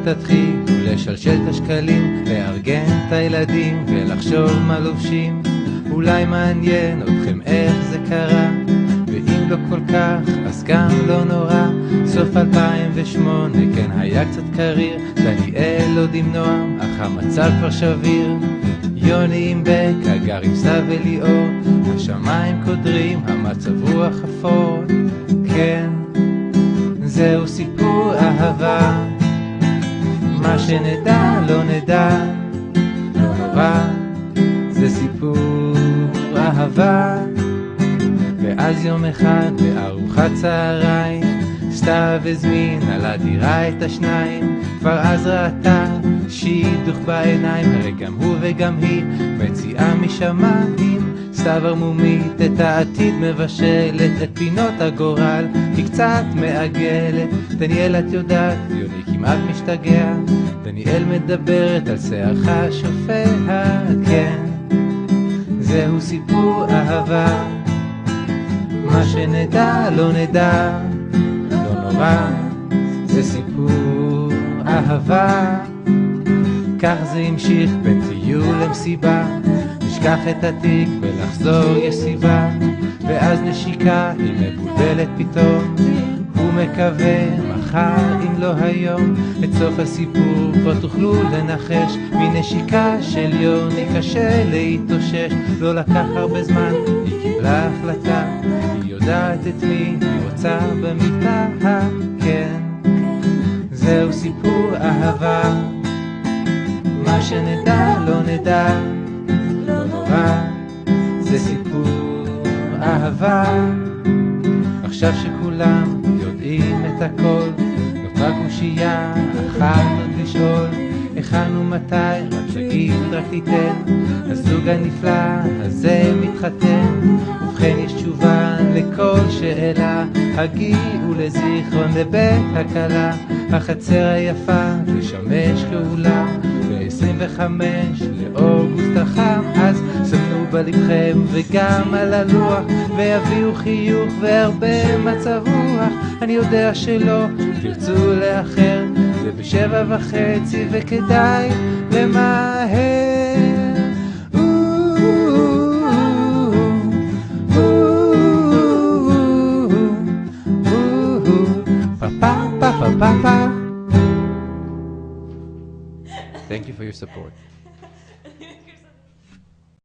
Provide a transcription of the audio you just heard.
תתחילו לשלשל את השקלים, לארגן את הילדים ולחשוב מה לובשים. אולי מעניין אתכם איך זה קרה, ואם לא כל כך אז גם לא נורא. סוף 2008 כן היה קצת קריר, דניאל עוד עם נועם אך המצב כבר שביר. יוני עם בקה גר עם סב וליאור, השמיים קודרים המצב רוח אפור. כן, זהו סיפור אהבה, מה שנדע לא נדע, לא נורא, זה סיפור אהבה. ואז יום אחד בארוחת צהריים סתיו הזמין על הדירה את השניים. כבר אז ראתה שידוך בעיניים, הרי גם הוא וגם היא מציעה משמיים. סתיו ערמומית את העתיד מבשלת, את פינות הגורל היא קצת מעגלת. דניאל את יודעת, יוני כמעט משתגע, דניאל מדברת על שיערך שופע. כן, זהו סיפור אהבה, מה שנדע לא נדע, לא נורא, זה סיפור אהבה. כך זה המשיך בין טיול למסיבה, נשכח את התיק ולחזור יש סיבה. ואז נשיקה היא מבולבלת פתאום, הוא מקווה מחר אם לא היום. את סוף הסיפור כבר תוכלו לנחש, מנשיקה של יוני קשה להתאושש. לא לקח הרבה זמן, היא קיבלה החלטה, היא יודעת את מי היא רוצה במיטה. כן, זהו סיפור אהבה, מה שנדע לא נדע, לא נורא, זה סיפור אהבה. עכשיו שכולם יודעים את הכל, נותרה קושייה אחת עוד לשאול, היכן ומתי, רק תגיד, רק תיתן, הזוג הנפלא הזה מתחתן. ובכן יש תשובה לכל שאלה, הגיעו לזיכרון לבית הכלה, החצר היפה תשמש כאולם. ב-25 לאוגוסט החם, אז סמנו בלבכם וגם על הלוח, ויביאו חיוך והרבה מצב רוח. אני יודע שלא תרצו לאחר, זה ב7:30 וכדאי למהר. Thank you for your support.